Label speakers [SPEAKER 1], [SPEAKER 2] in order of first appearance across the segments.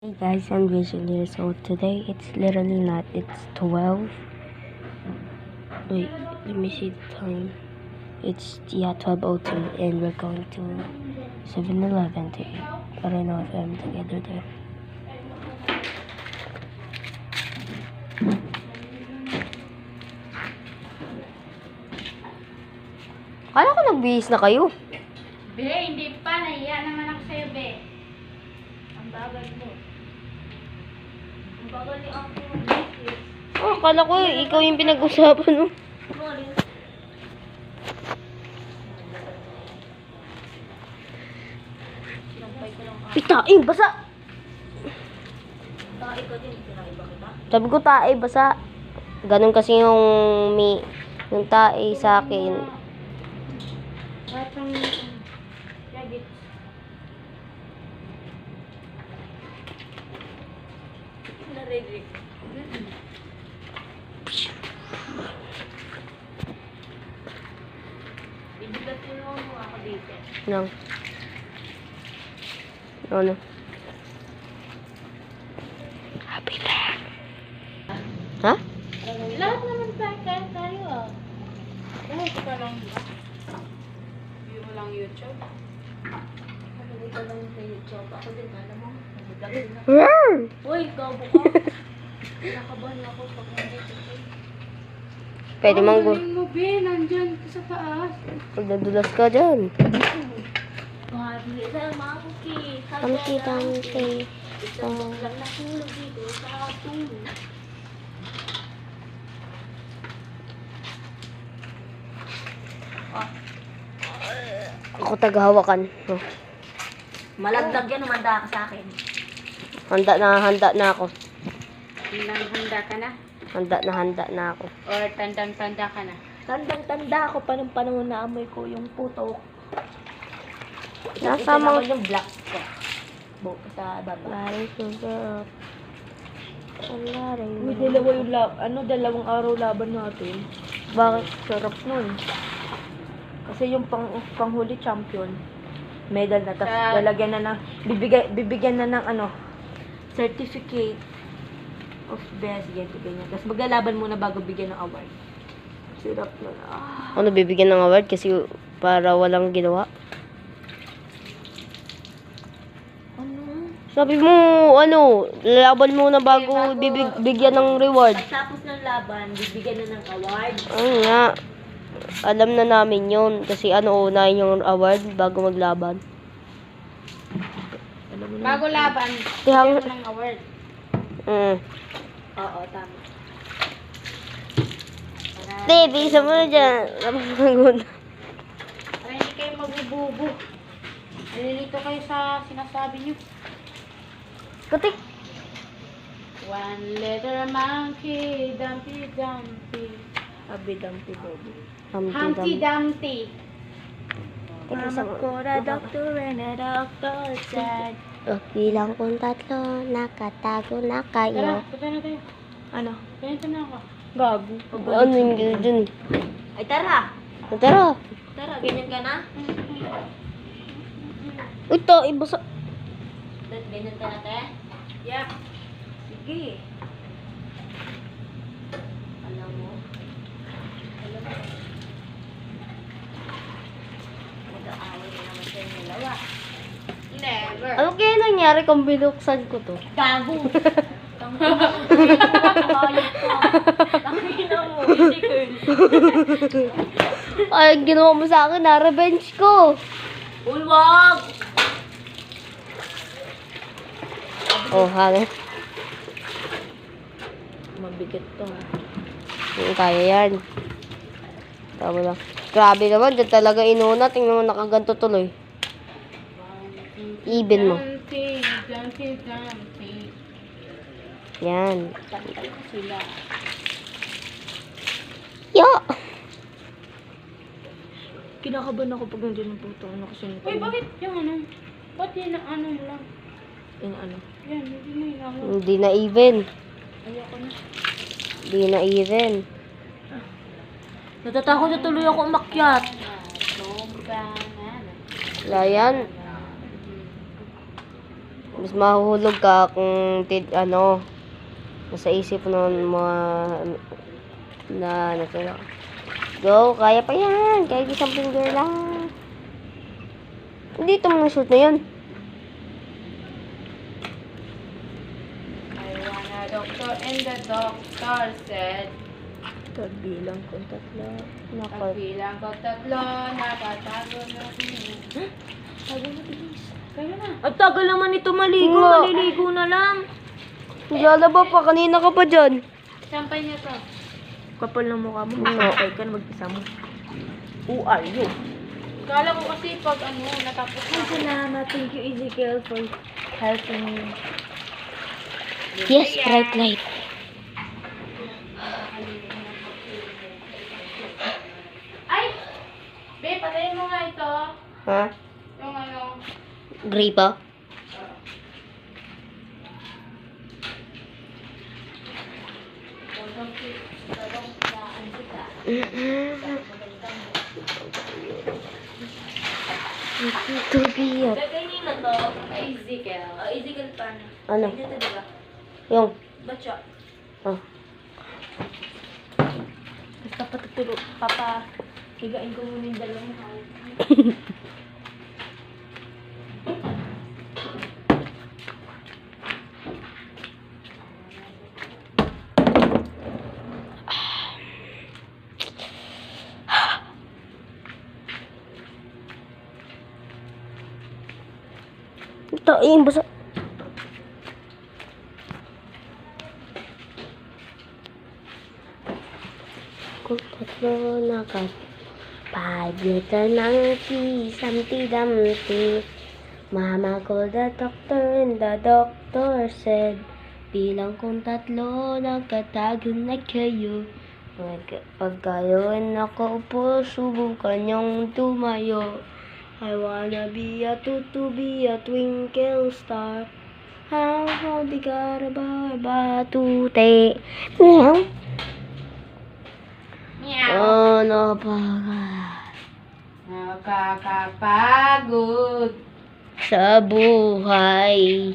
[SPEAKER 1] Hey guys, I'm Vision here. So today it's literally not, it's 12. Wait, let me see the time. It's 12:02 and we're going to 7-Eleven to eat. But I know if I'm together there. Kala ko nagbihis na kayo.
[SPEAKER 2] Be, hindi pa. Nahiya naman ako sa'yo, be. Ang bagal mo. Ang bagal ni ako yung business.
[SPEAKER 1] Oh, kala ko ikaw yung pinag-usapan mo.
[SPEAKER 2] Sinampay ko lang ako.
[SPEAKER 1] Tae, basa!
[SPEAKER 2] Tae ko din. Pinaiba kita.
[SPEAKER 1] Sabi ko tae, basa. Ganun kasi yung tae sa akin.
[SPEAKER 2] Kahit ang credit. Narinig. Bibigatin mo ako dito.
[SPEAKER 1] Nang. Ano? Happy back. Ha?
[SPEAKER 2] Lahat naman tayo ah. Lahat ka lang ba? View mo lang YouTube? Hindi ka lang sa YouTube. Ako din, alam mo. Nag-vlog din ako. Uy, gabo ka. Nakabahan ako pag nandito.
[SPEAKER 1] Pwede mang
[SPEAKER 2] Galing mo, be. Nandyan ka sa taas.
[SPEAKER 1] magdadulas ka dyan.
[SPEAKER 2] Mahali sa monkey.
[SPEAKER 1] Tamki.
[SPEAKER 2] Isang lang nahulog dito sa atin.
[SPEAKER 1] Ako tagahawakan. Oh.
[SPEAKER 2] Malagdag yan, umanda ka sa akin.
[SPEAKER 1] Handa na ako.
[SPEAKER 2] Handa ka na?
[SPEAKER 1] Handa na ako.
[SPEAKER 2] Or tandang-tanda ka na?
[SPEAKER 3] Tandang-tanda ako pa ng panahon na amoy ko yung puto.
[SPEAKER 1] Nasa mga
[SPEAKER 3] yung black ko. Buka sa baba.
[SPEAKER 1] laring sugar. Laring.
[SPEAKER 3] May dalawa yung dalawang araw laban natin.
[SPEAKER 1] Bakit?
[SPEAKER 3] Sarap nun. Kasi yung panghuli champion, medal na, tapos
[SPEAKER 2] Sa-
[SPEAKER 3] lalagyan na ng, bibigyan na ng certificate of best, ganyan. Tapos maglalaban muna bago bigyan ng award. Sarap nun.
[SPEAKER 1] Ano, bibigyan ng award kasi para walang ginawa?
[SPEAKER 3] Ano?
[SPEAKER 1] Sabi mo, lalaban muna bago bigyan ng reward.
[SPEAKER 3] Pagtapos ng laban, bibigyan na ng award.
[SPEAKER 1] Ayun nga. Alam na namin yun. Kasi unahin yung award bago maglaban.
[SPEAKER 3] Alam mo na.
[SPEAKER 2] Bago laban,
[SPEAKER 1] Kaya
[SPEAKER 2] bigyan mo ng award.
[SPEAKER 3] Oo, tama.
[SPEAKER 1] Te, bisa mo na dyan.
[SPEAKER 2] Para hindi kayo mabububo. Nalilito kayo sa sinasabi niyo.
[SPEAKER 1] Kutik.
[SPEAKER 2] One little monkey, Dumpty Dumpty.
[SPEAKER 3] Abidampi Bobo.
[SPEAKER 2] Humpty Dumpty.
[SPEAKER 3] Mama ko na doctor and a doctor said.
[SPEAKER 1] Bilang kong tatlo, nakatago na
[SPEAKER 2] Tara,
[SPEAKER 1] kayo.
[SPEAKER 2] punta na tayo.
[SPEAKER 3] Ano?
[SPEAKER 2] Ganito na ako.
[SPEAKER 3] Gago.
[SPEAKER 1] Ano yung gano'n dun?
[SPEAKER 3] Ay, tara!
[SPEAKER 1] Tara.
[SPEAKER 3] Tara, ganyan ka na?
[SPEAKER 1] Ito, ibasa.
[SPEAKER 3] Ganyan ka na, te?
[SPEAKER 2] Yeah.
[SPEAKER 3] Sige. Alam mo? Mag-aaway na naman kayo ng dalawa.
[SPEAKER 2] Never.
[SPEAKER 1] Ano kaya nangyari kung binuksan ko to?
[SPEAKER 3] Gago! Hayop ka. Tangina mo, hindi girl.
[SPEAKER 1] Ay, ginawa mo sa akin, revenge ko.
[SPEAKER 3] Uy, wag!
[SPEAKER 1] Oh, hangin.
[SPEAKER 3] Mabigat to.
[SPEAKER 1] Kaya yan. Tama lang. Grabe naman, dyan talaga inuna. Tingnan mo, nakaganto tuloy. Even mo.
[SPEAKER 2] Dumpty, Dumpty, Dumpty.
[SPEAKER 1] Yan.
[SPEAKER 2] Tantay ko sila.
[SPEAKER 1] Yo!
[SPEAKER 3] Kinakabahan ako pag nandiyan ng puto. Ano kasi
[SPEAKER 2] Uy, bakit yung ano? Ba't yun ang ano mo lang?
[SPEAKER 3] yung ano?
[SPEAKER 2] Yan, hindi na yun ako.
[SPEAKER 1] Hindi na even.
[SPEAKER 2] Ayoko na.
[SPEAKER 1] Hindi na even.
[SPEAKER 3] Natatakot na tuloy ako umakyat.
[SPEAKER 2] Sobra na.
[SPEAKER 1] Wala yan. Mas mahuhulog ka kung nasa isip ng mga na. Go, kaya pa yan. Kahit isang finger lang. Hindi ito mga shoot na yan.
[SPEAKER 2] I want a doctor and the doctor said,
[SPEAKER 1] Pagbilang ko tatlo.
[SPEAKER 2] pagbilang ko 3, nakatago na ako.
[SPEAKER 1] Sabi mo, bilis.
[SPEAKER 2] Kaya na.
[SPEAKER 3] At tagal naman ito maligo.
[SPEAKER 1] Nga.
[SPEAKER 3] Maliligo na lang.
[SPEAKER 1] Lalaba pa. Kanina ka pa dyan.
[SPEAKER 2] Sampay niya to.
[SPEAKER 3] Kapal ng mukha mo.
[SPEAKER 1] Nga.
[SPEAKER 3] Makakay ka na mag-isa mo. Who are you?
[SPEAKER 2] Kala ko kasi pag natapos na.
[SPEAKER 3] Ay, salamat. Thank you, Ezekiel, for helping me.
[SPEAKER 1] Yes, bright light.
[SPEAKER 2] Ay! Be, patayin mo nga ito.
[SPEAKER 1] Ha?
[SPEAKER 2] Yung
[SPEAKER 1] Gray pa? Tubi at
[SPEAKER 3] Lagay niyo na to kay Ezekiel. Ezekiel paano?
[SPEAKER 1] ano?
[SPEAKER 3] Dito, diba?
[SPEAKER 1] Yung.
[SPEAKER 3] Ba't siya?
[SPEAKER 1] Oh.
[SPEAKER 3] Basta patutulog. Higain ko muna yung dalawang hawak.
[SPEAKER 1] Ito, yung basa. Kung tatlo na ka. 5 liter ng tea, Humpty Dumpty. Mama called the doctor and the doctor said, bilang kong 3, nagkatago na kayo. Pag kayo ay nakaupo, subukan niyong tumayo. I wanna be a to be a twinkle star. How di ka ba batute? Meow.
[SPEAKER 2] Meow.
[SPEAKER 1] Oh, napaka.
[SPEAKER 2] Nakakapagod.
[SPEAKER 1] Sa buhay.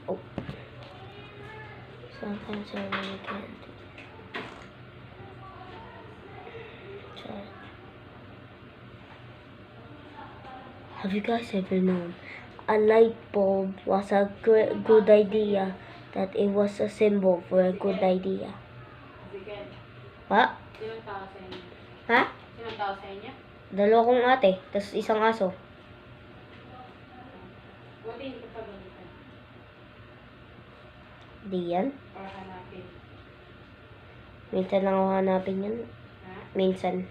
[SPEAKER 1] Oh. Sometimes I really can't. Have you guys ever known a light bulb was a good idea? That it was a symbol for a good idea.
[SPEAKER 2] Sige.
[SPEAKER 1] Ha?
[SPEAKER 2] Sinong tao sa inyo?
[SPEAKER 1] Ha?
[SPEAKER 2] Sinong tao sa inyo?
[SPEAKER 1] 2 kong ate, tas isang aso.
[SPEAKER 2] Buti hindi ko pagalitan.
[SPEAKER 1] Di yan.
[SPEAKER 2] Or hanapin.
[SPEAKER 1] Minsan lang ako hanapin yan.
[SPEAKER 2] Ha?
[SPEAKER 1] Minsan.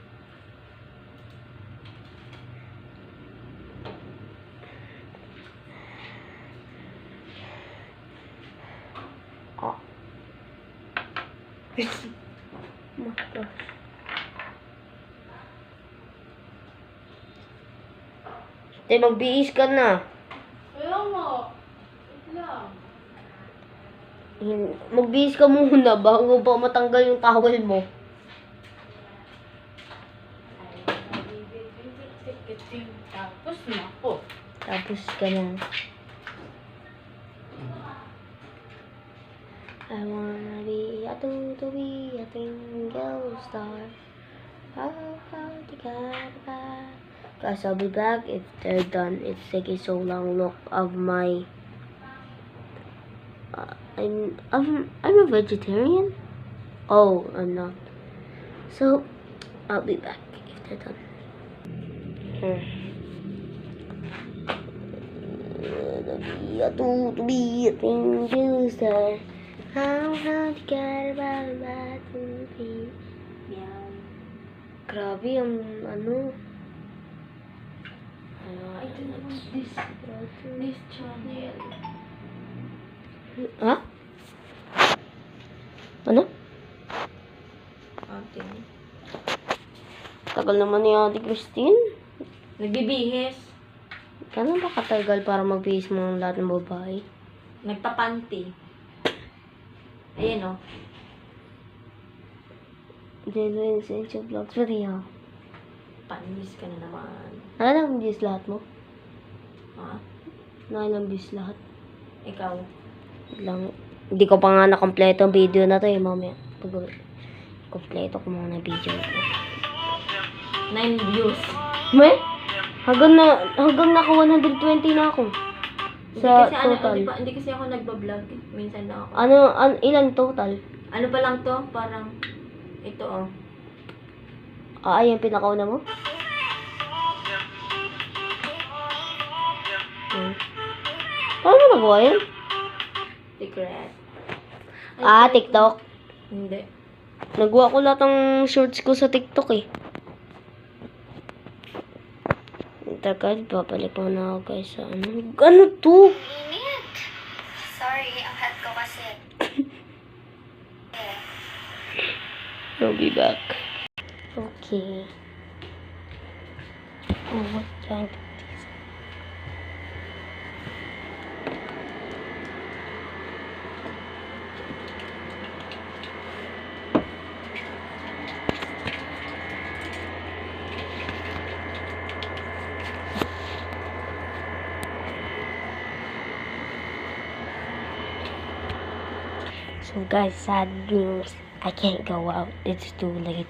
[SPEAKER 1] Oh. My gosh. Te, magbihis ka na.
[SPEAKER 2] Kaya mo. Wait lang.
[SPEAKER 1] Magbihis ka muna bago pa matanggal yung towel mo.
[SPEAKER 2] Tapos na po.
[SPEAKER 1] Tapos ka na. I wanna be a to be a twinkle star. Guys, I'll be back if they're done. It's taking so long. Look of my. I'm a vegetarian. Oh, I'm not. So I'll be back if they're done. To be a twinkle star. How to get about to be. Grabe ang ano.
[SPEAKER 3] I don't want this channel.
[SPEAKER 1] Ha? Ano?
[SPEAKER 3] Ate.
[SPEAKER 1] Tagal naman ni Ate Christine.
[SPEAKER 3] Nagbibihis.
[SPEAKER 1] Kailan ba katagal para magbihis mo ng lahat ng babae?
[SPEAKER 3] Nagpapanti. Ayan o.
[SPEAKER 1] Dito yung Essential Vlogs video.
[SPEAKER 3] Panis ka na naman.
[SPEAKER 1] Nakailang views lahat mo?
[SPEAKER 3] Ha?
[SPEAKER 1] Nakailang views lahat?
[SPEAKER 3] Ikaw?
[SPEAKER 1] Lang. Hindi ko pa nga nakompleto ang video na to eh, mamaya. Pag kompleto ko muna ang video na to.
[SPEAKER 3] 9 views.
[SPEAKER 1] May? Hanggang naka 120 na ako. Sa total.
[SPEAKER 3] Hindi kasi ako nagbablog. Minsan lang ako.
[SPEAKER 1] Ilan total?
[SPEAKER 3] Ano pa lang to? Parang, ito oh.
[SPEAKER 1] Ay, yung pinakauna mo? Paano mo nagawa yun?
[SPEAKER 3] Secret.
[SPEAKER 1] TikTok.
[SPEAKER 3] Hindi.
[SPEAKER 1] Nagawa ko lahat ng shorts ko sa TikTok eh. Tagal, babalik mo na ako guys sa ano. Ano to?
[SPEAKER 4] Init. Sorry, ang hot ko kasi.
[SPEAKER 1] I'll be back. Okay. Oh, what time is this? So guys, sad news. I can't go out. It's too late.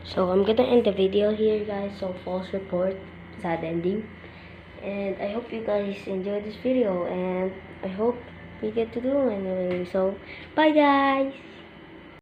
[SPEAKER 1] So I'm gonna end the video here guys. So false report, sad ending. And I hope you guys enjoyed this video and I hope we get to do anyway. So bye guys.